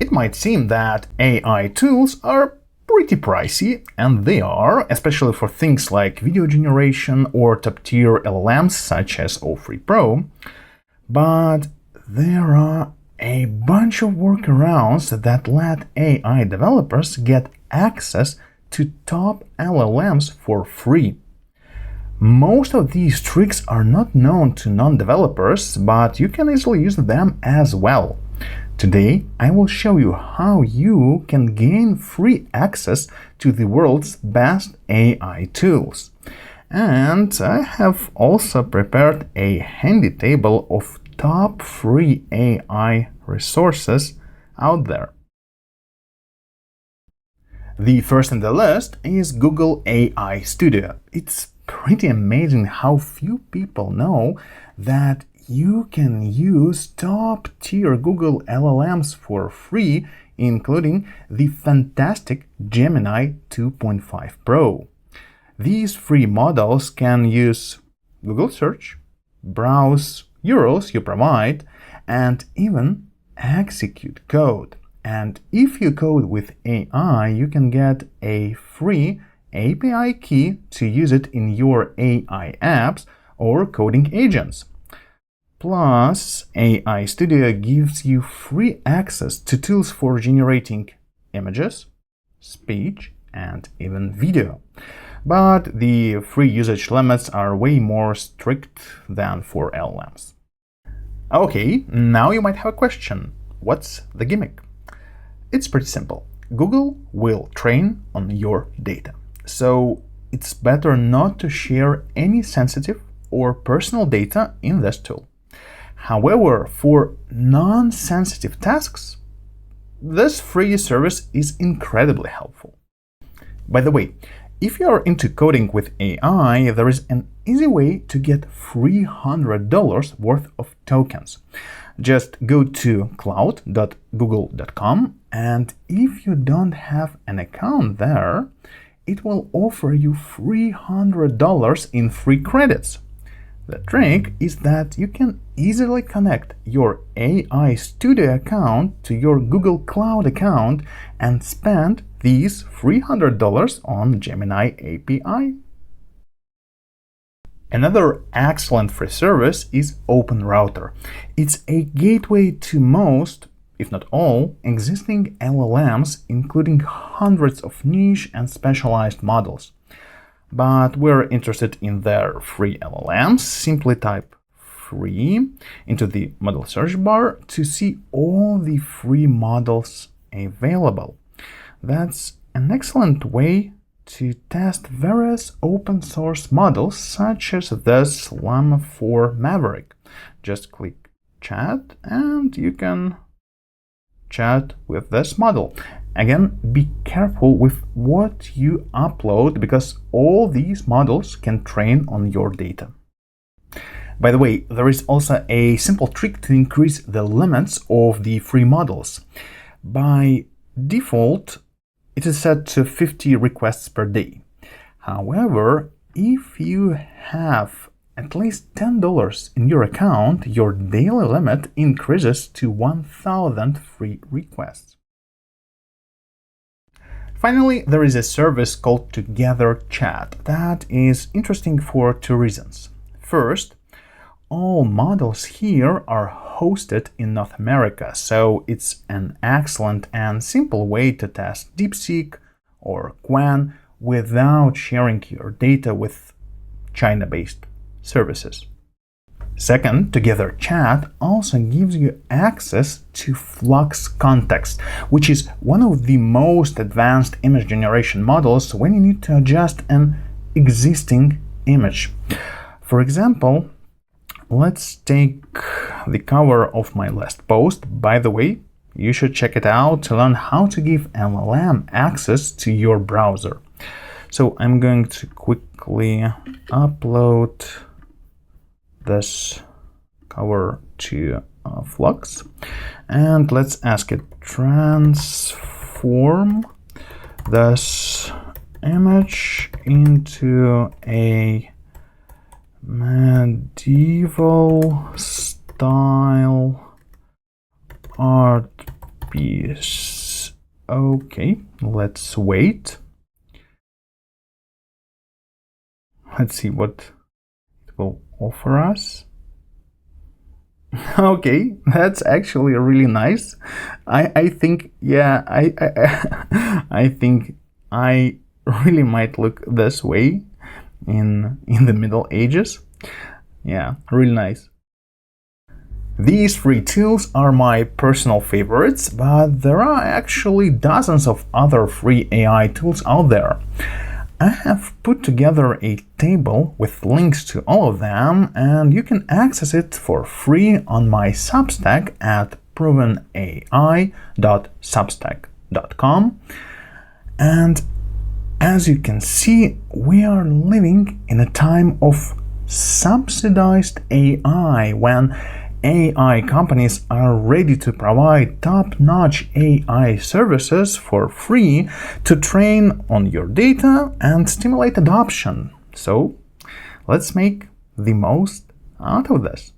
It might seem that AI tools are pretty pricey, and they are, especially for things like video generation or top-tier LLMs such as O3 Pro. But there are a bunch of workarounds that let AI developers get access to top LLMs for free. Most of these tricks are not known to non-developers, but you can easily use them as well. Today, I will show you how you can gain free access to the world's best AI tools. And I have also prepared a handy table of top free AI resources out there. The first on the list is Google AI Studio. It's pretty amazing how few people know that you can use top-tier Google LLMs for free, including the fantastic Gemini 2.5 Pro. These free models can use Google Search, browse URLs you provide, and even execute code. And if you code with AI, you can get a free API key to use it in your AI apps or coding agents. Plus, AI Studio gives you free access to tools for generating images, speech, and even video. But the free usage limits are way more strict than for LLMs. Okay, now you might have a question. What's the gimmick? It's pretty simple. Google will train on your data. So it's better not to share any sensitive or personal data in this tool. However, for non-sensitive tasks, this free service is incredibly helpful. By the way, if you are into coding with AI, there is an easy way to get $300 worth of tokens. Just go to cloud.google.com, and if you don't have an account there, it will offer you $300 in free credits. The trick is that you can easily connect your AI Studio account to your Google Cloud account and spend these $300 on Gemini API. Another excellent free service is OpenRouter. It's a gateway to most, if not all, existing LLMs, including hundreds of niche and specialized models. But we're interested in their free LLMs. Simply type free into the model search bar to see all the free models available. That's an excellent way to test various open source models such as this Llama 4 Maverick. Just click chat and you can chat with this model. Again, be careful with what you upload because all these models can train on your data. By the way, there is also a simple trick to increase the limits of the free models. By default, it is set to 50 requests per day. However, if you have at least $10 in your account, your daily limit increases to 1,000 free requests. Finally, there is a service called Together Chat that is interesting for two reasons. First, all models here are hosted in North America, so it's an excellent and simple way to test DeepSeek or Qwen without sharing your data with China-based services. Second, Together Chat also gives you access to Flux Context, which is one of the most advanced image generation models when you need to adjust an existing image. For example, let's take the cover of my last post. By the way, you should check it out to learn how to give LLM access to your browser. So I'm going to quickly upload this cover to Flux, and let's ask it transform this image into a medieval style art be okay. Let's wait. Let's see what it will offer us. Okay, that's actually really nice. I think, yeah, I think I really might look this way in the Middle Ages. Yeah, really nice. These free tools are my personal favorites, but there are actually dozens of other free AI tools out there. I have put together a table with links to all of them, and you can access it for free on my Substack at provenai.substack.com. And as you can see, we are living in a time of subsidized AI, when AI companies are ready to provide top-notch AI services for free to train on your data and stimulate adoption. So let's make the most out of this.